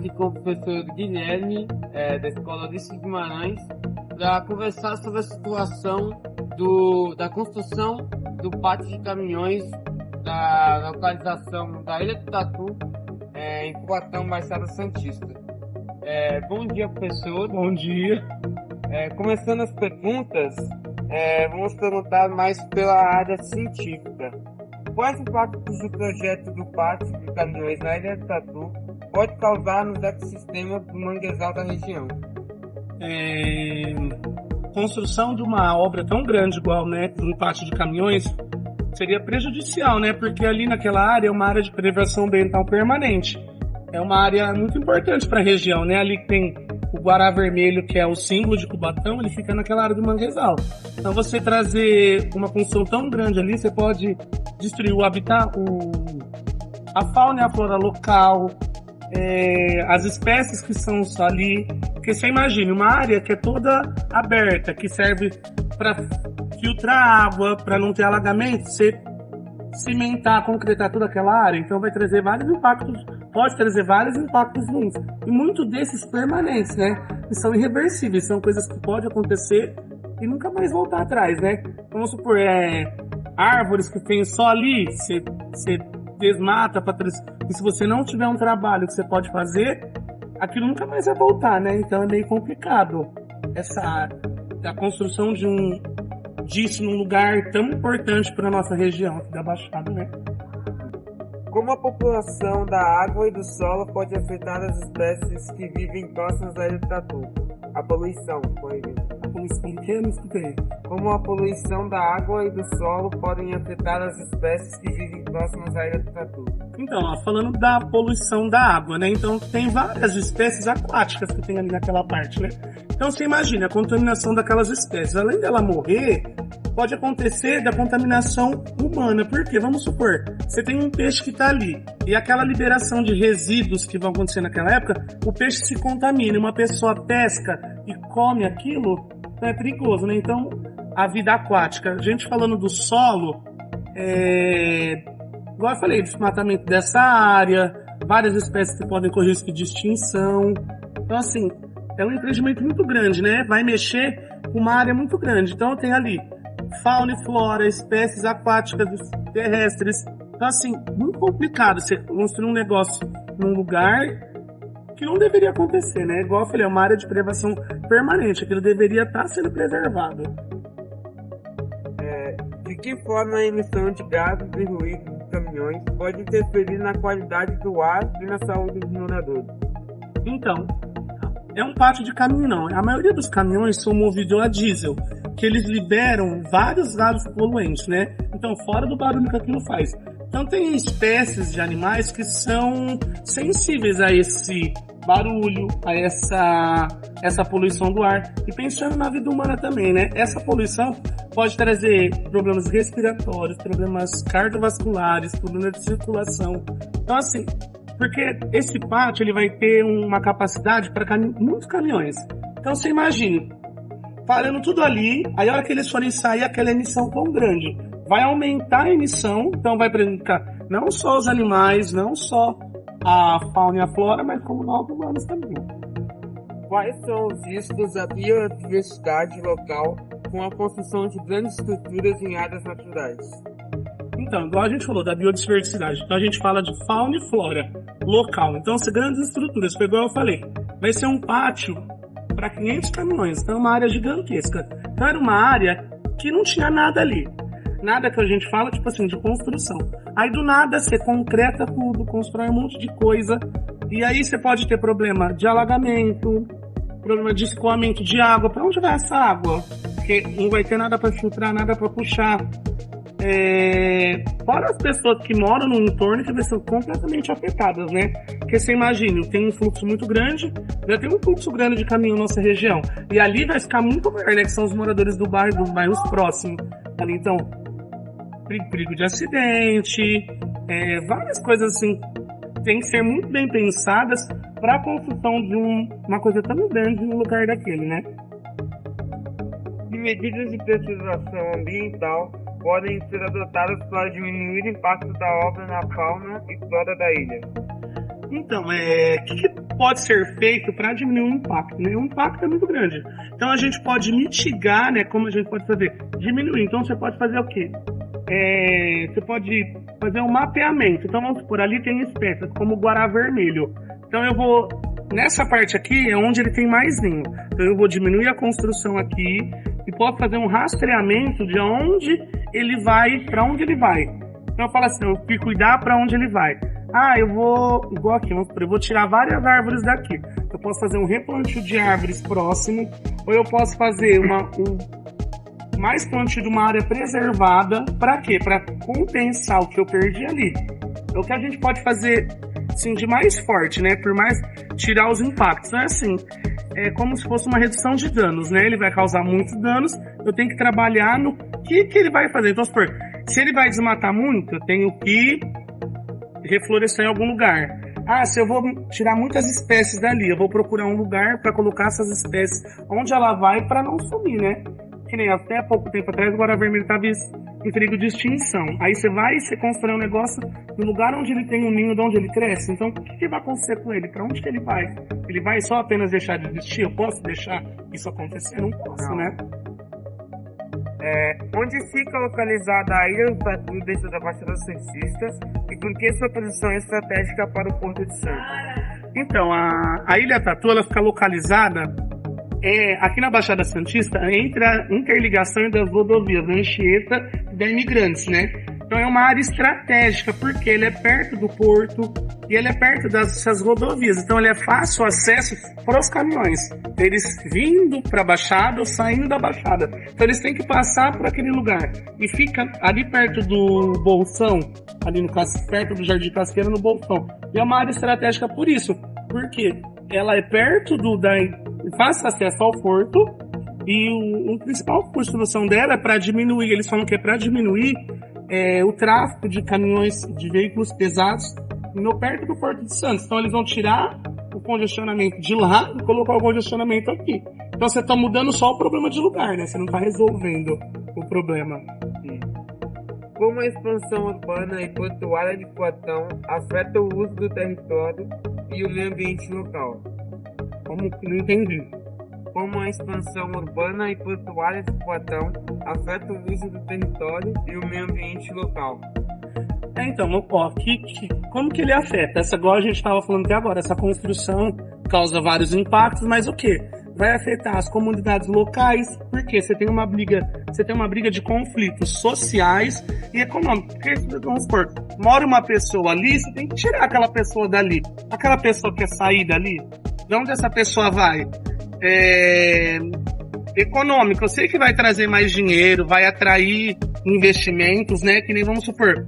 aqui com o professor Guilherme, da Escola Ulisses Guimarães, para conversar sobre a situação da construção do pátio de caminhões da localização da Ilha do Tatu, em Cubatão, Baixada Santista. Bom dia, professor. Bom dia. Começando as perguntas, vamos perguntar mais pela área científica. Quais impactos do projeto do pátio de caminhões na Ilha do Tatu pode causar nos ecossistemas do manguezal da região? Construção de uma obra tão grande igual, né, um pátio de caminhões seria prejudicial, né, porque ali naquela área é uma área de preservação ambiental permanente. É uma área muito importante para a região, né? Ali tem o Guará Vermelho, que é o símbolo de Cubatão, ele fica naquela área do manguezal. Então você trazer uma construção tão grande ali, você pode destruir o habitat, a fauna e a flora local, as espécies que são só ali. Porque você imagina, uma área que é toda aberta, que serve para filtrar água, para não ter alagamento, você cimentar, concretar toda aquela área, então vai trazer vários impactos, pode trazer vários impactos ruins. E muitos desses permanentes, né? Que são irreversíveis, são coisas que podem acontecer e nunca mais voltar atrás, né? Vamos supor, árvores que tem só ali, você desmata, e se você não tiver um trabalho que você pode fazer, aquilo nunca mais vai voltar, né? Então é meio complicado a construção disso num lugar tão importante para a nossa região aqui da Baixada, né? Como a população da água e do solo pode afetar as espécies que vivem próximas da Ilha do Tatu? A poluição, por exemplo. A poluição do que? Eu não escutei. Como a poluição da água e do solo podem afetar as espécies que vivem próximas à Ilha do Tatu? Então, falando da poluição da água, né? Então, tem várias espécies aquáticas que tem ali naquela parte, né? Então, você imagina a contaminação daquelas espécies. Além dela morrer, pode acontecer da contaminação humana. Por quê? Vamos supor, você tem um peixe que está ali e aquela liberação de resíduos que vão acontecer naquela época, o peixe se contamina. Uma pessoa pesca e come aquilo, então é perigoso, né? Então, a vida aquática. A gente falando do solo, igual eu falei, desmatamento dessa área, várias espécies que podem correr risco de extinção. Então, assim, é um empreendimento muito grande, né? Vai mexer com uma área muito grande. Então, tem ali fauna e flora, espécies aquáticas, terrestres. Então, assim, muito complicado você construir um negócio num lugar que não deveria acontecer, né? Igual eu falei, é uma área de preservação permanente. Aquilo deveria estar sendo preservado. De que forma a emissão de gases e ruídos dos caminhões pode interferir na qualidade do ar e na saúde dos moradores? Então, é um pátio de caminhão, não. A maioria dos caminhões são movidos a diesel, que eles liberam vários gases poluentes, né? Então, fora do barulho que aquilo faz. Então, tem espécies de animais que são sensíveis a esse barulho, a essa poluição do ar. E pensando na vida humana também, né? Essa poluição pode trazer problemas respiratórios, problemas cardiovasculares, problemas de circulação. Então, assim, porque esse pátio ele vai ter uma capacidade para muitos caminhões. Então, você imagine, parando tudo ali, aí a hora que eles forem sair, aquela emissão tão grande, vai aumentar a emissão, então vai prejudicar não só os animais, não só a fauna e a flora, mas como nós humanos também. Quais são os riscos da biodiversidade local com a construção de grandes estruturas em áreas naturais? Então, igual a gente falou da biodiversidade, então a gente fala de fauna e flora local. Então, são grandes estruturas, igual eu falei, vai ser um pátio para 500 caminhões, então é uma área gigantesca. Então, era uma área que não tinha nada ali. Nada que a gente fala, tipo assim, de construção. Aí, do nada, você concreta tudo, constrói um monte de coisa, e aí você pode ter problema de alagamento, problema de escoamento de água. Para onde vai essa água? Porque não vai ter nada para filtrar, nada para puxar. Fora as pessoas que moram no entorno que vão ser completamente afetadas, né? Porque você imagina, tem um fluxo muito grande, já tem um fluxo grande de caminho na nossa região, e ali vai ficar muito maior, né? Que são os moradores do bairro, dos bairros próximos. Ali, então, perigo de acidente, várias coisas assim, tem que ser muito bem pensadas para a construção de uma coisa tão grande no lugar daquele, né? Que medidas de preservação ambiental podem ser adotadas para diminuir o impacto da obra na fauna e flora da ilha? Então, o que pode ser feito para diminuir o impacto? Né? O impacto é muito grande. Então, a gente pode mitigar, né? Como a gente pode fazer? Diminuir. Então, você pode fazer o quê? Você pode fazer um mapeamento. Então, vamos supor, ali tem espécies, como o guará vermelho. Então, eu vou... Nessa parte aqui é onde ele tem mais ninho. Então, eu vou diminuir a construção aqui e posso fazer um rastreamento de onde ele vai, para onde ele vai. Então, eu falo assim, eu tenho que cuidar para onde ele vai. Eu vou, igual aqui, eu vou tirar várias árvores daqui. Eu posso fazer um replantio de árvores próximo, ou eu posso fazer mais plantio de uma área preservada. Para quê? Para compensar o que eu perdi ali. É o que a gente pode fazer, assim, de mais forte, né? Por mais tirar os impactos. Então é assim, é como se fosse uma redução de danos, né? Ele vai causar muitos danos, eu tenho que trabalhar no que ele vai fazer. Então, se ele vai desmatar muito, eu tenho que reflorescer em algum lugar. Se eu vou tirar muitas espécies dali, eu vou procurar um lugar para colocar essas espécies onde ela vai para não sumir, né? Que nem até pouco tempo atrás o guará vermelho estava em perigo de extinção. Aí você constrói um negócio no lugar onde ele tem um ninho, de onde ele cresce. Então, o que vai acontecer com ele? Para onde que ele vai? Ele vai só apenas deixar de existir? Eu posso deixar isso acontecer? Não posso, né? Onde fica localizada a Ilha do Tatu dentro da Baixada Santista e por que sua posição é estratégica para o Porto de Santos? Então, a Ilha Tatu ela fica localizada aqui na Baixada Santista entre a interligação das rodovias da Anchieta e da Imigrantes, né? Então é uma área estratégica porque ele é perto do porto e ele é perto dessas rodovias. Então ele é fácil acesso para os caminhões. Eles vindo para a Baixada ou saindo da Baixada. Então eles têm que passar por aquele lugar. E fica ali perto do Bolsão, ali perto do Jardim Casqueira, no Bolsão. E é uma área estratégica por isso. Porque ela é perto fácil acesso ao porto. E o principal construção dela é para diminuir. Eles falam que é para diminuir o tráfego de caminhões, de veículos pesados perto do Porto de Santos. Então eles vão tirar o congestionamento de lá e colocar o congestionamento aqui. Então você está mudando só o problema de lugar, né? Você não está resolvendo o problema. Como a expansão urbana e portuária de Poatão afeta o uso do território e o meio ambiente local? Como que não entendi? Como a expansão urbana e portuária de Poatão afeta o uso do território e o meio ambiente local? Então, como que ele afeta? Igual a gente estava falando até agora, essa construção causa vários impactos, mas o que? Vai afetar as comunidades locais, porque você tem uma briga de conflitos sociais e econômicos. Porque, vamos supor, mora uma pessoa ali, você tem que tirar aquela pessoa dali. Aquela pessoa quer sair dali? De onde essa pessoa vai? Econômico, eu sei que vai trazer mais dinheiro, vai atrair investimentos, né? Que nem vamos supor,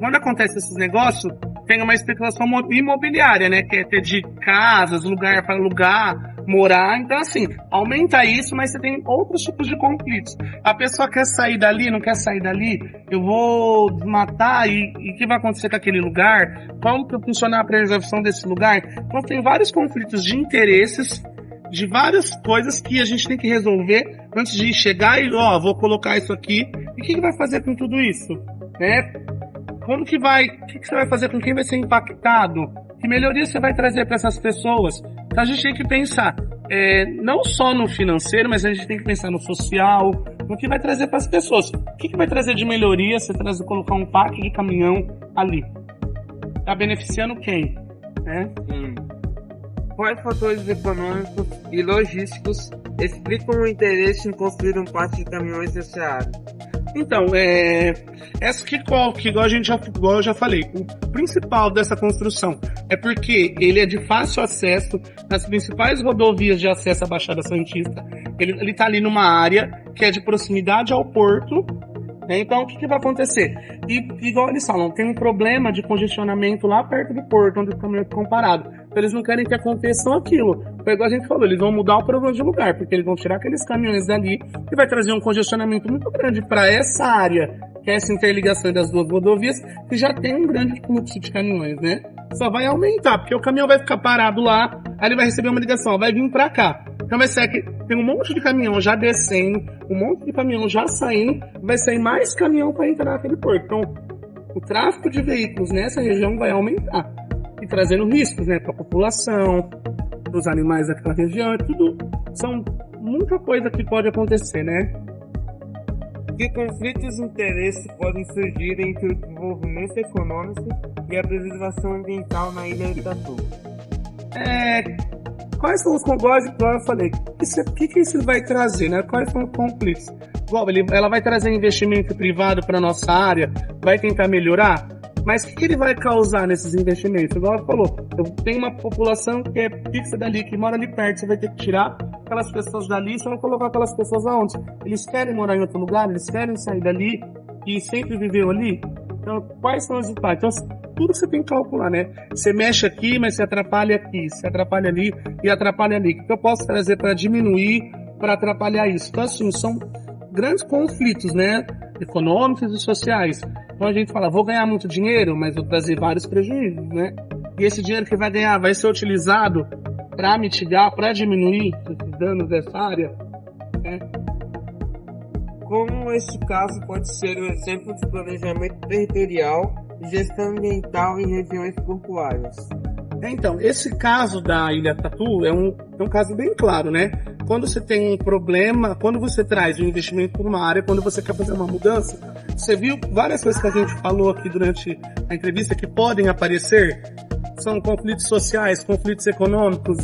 quando acontece esses negócios, tem uma especulação imobiliária, né? Que é ter de casas, lugar para alugar, morar. Então, assim, aumenta isso, mas você tem outros tipos de conflitos. A pessoa quer sair dali, não quer sair dali, eu vou desmatar e o que vai acontecer com aquele lugar? Como que vai funcionar a preservação desse lugar? Então, tem vários conflitos de interesses, de várias coisas que a gente tem que resolver antes de chegar e, vou colocar isso aqui. E o que vai fazer com tudo isso? Né? O que você vai fazer com quem vai ser impactado? Que melhoria você vai trazer para essas pessoas? Então a gente tem que pensar não só no financeiro, mas a gente tem que pensar no social, no que vai trazer para as pessoas. O que vai trazer de melhoria você colocar um parque de caminhão ali? Está beneficiando quem? Né? Quais fatores econômicos e logísticos explicam o interesse em construir um parque de caminhões nessa área? Então, igual eu já falei, o principal dessa construção é porque ele é de fácil acesso nas principais rodovias de acesso à Baixada Santista. Ele está ali numa área que é de proximidade ao porto, né? Então, o que vai acontecer? Igual eles falam, tem um problema de congestionamento lá perto do porto, onde o caminhão ficam parados. Então, eles não querem que aconteça aquilo. Foi igual a gente falou, eles vão mudar o problema de lugar, porque eles vão tirar aqueles caminhões dali e vai trazer um congestionamento muito grande para essa área, que é essa interligação das duas rodovias, que já tem um grande fluxo de caminhões, né? Só vai aumentar, porque o caminhão vai ficar parado lá, aí ele vai receber uma ligação, vai vir para cá. Então vai ser que tem um monte de caminhão já descendo, um monte de caminhão já saindo, vai sair mais caminhão para entrar naquele porto. Então, o tráfego de veículos nessa região vai aumentar. E trazendo riscos, né, para a população, para os animais daquela região, tudo são muita coisa que pode acontecer, né? Que conflitos de interesse podem surgir entre o desenvolvimento econômico e a preservação ambiental na ilha de Itatu? Quais são os conflitos? Igual eu falei, o que isso vai trazer, né? Quais são os conflitos? Igual, ela vai trazer investimento privado para nossa área, vai tentar melhorar, mas o que ele vai causar nesses investimentos? Igual ela falou, eu tenho uma população que é fixa dali, que mora ali perto, você vai ter que tirar aquelas pessoas dali, você vai colocar aquelas pessoas aonde? Eles querem morar em outro lugar, eles querem sair dali e sempre viveu ali? Então, quais são os impactos? Então, tudo você tem que calcular, né? Você mexe aqui, mas você atrapalha aqui, você atrapalha ali e atrapalha ali. O que eu posso trazer para diminuir, para atrapalhar isso? Então, assim, são grandes conflitos, né? Econômicos e sociais. Então a gente fala, vou ganhar muito dinheiro, mas vou trazer vários prejuízos, né? E esse dinheiro que vai ganhar vai ser utilizado para mitigar, para diminuir os danos dessa área, né? Como este caso pode ser um exemplo de planejamento territorial e gestão ambiental em regiões portuárias? Então, esse caso da Ilha Tatu é um caso bem claro, né? Quando você tem um problema, quando você traz um investimento para uma área, quando você quer fazer uma mudança, você viu várias coisas que a gente falou aqui durante a entrevista que podem aparecer, são conflitos sociais, conflitos econômicos,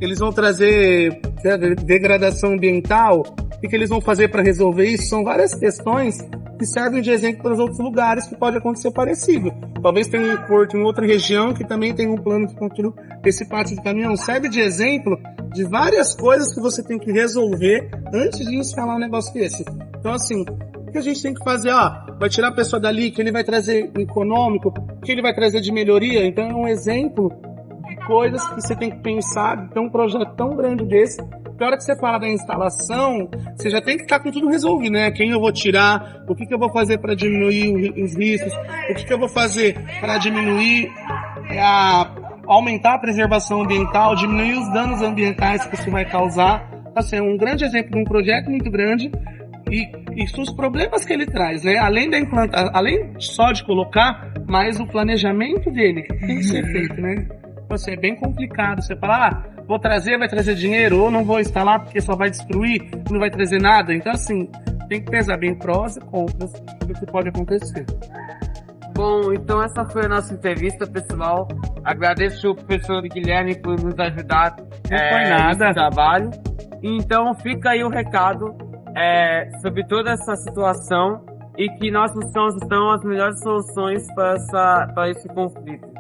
eles vão trazer degradação ambiental, o que eles vão fazer para resolver isso? São várias questões que servem de exemplo para os outros lugares que pode acontecer parecido. Talvez tenha um porto em outra região que também tem um plano de contínuo desse pátio de caminhão. Serve de exemplo de várias coisas que você tem que resolver antes de instalar um negócio desse. Então, assim, o que a gente tem que fazer? Vai tirar a pessoa dali, que ele vai trazer econômico, que ele vai trazer de melhoria. Então, é um exemplo de coisas que você tem que pensar, ter um projeto tão grande desse. Na hora que você fala da instalação, você já tem que estar com tudo resolvido, né? Quem eu vou tirar, o que eu vou fazer para diminuir os riscos, o que eu vou fazer para diminuir, aumentar a preservação ambiental, diminuir os danos ambientais que isso vai causar. Assim, é um grande exemplo de um projeto muito grande e os problemas que ele traz, né? Além da implantação, além só de colocar, mas o planejamento dele tem que ser feito, né? Então, assim, é bem complicado. Você fala, vou trazer, vai trazer dinheiro, ou não vou instalar porque só vai destruir, não vai trazer nada. Então, assim, tem que pesar bem prós e contras do que pode acontecer. Bom, então essa foi a nossa entrevista, pessoal. Agradeço ao professor Guilherme por nos ajudar nesse trabalho. Então, fica aí o recado sobre toda essa situação e que nós buscamos então as melhores soluções para esse conflito.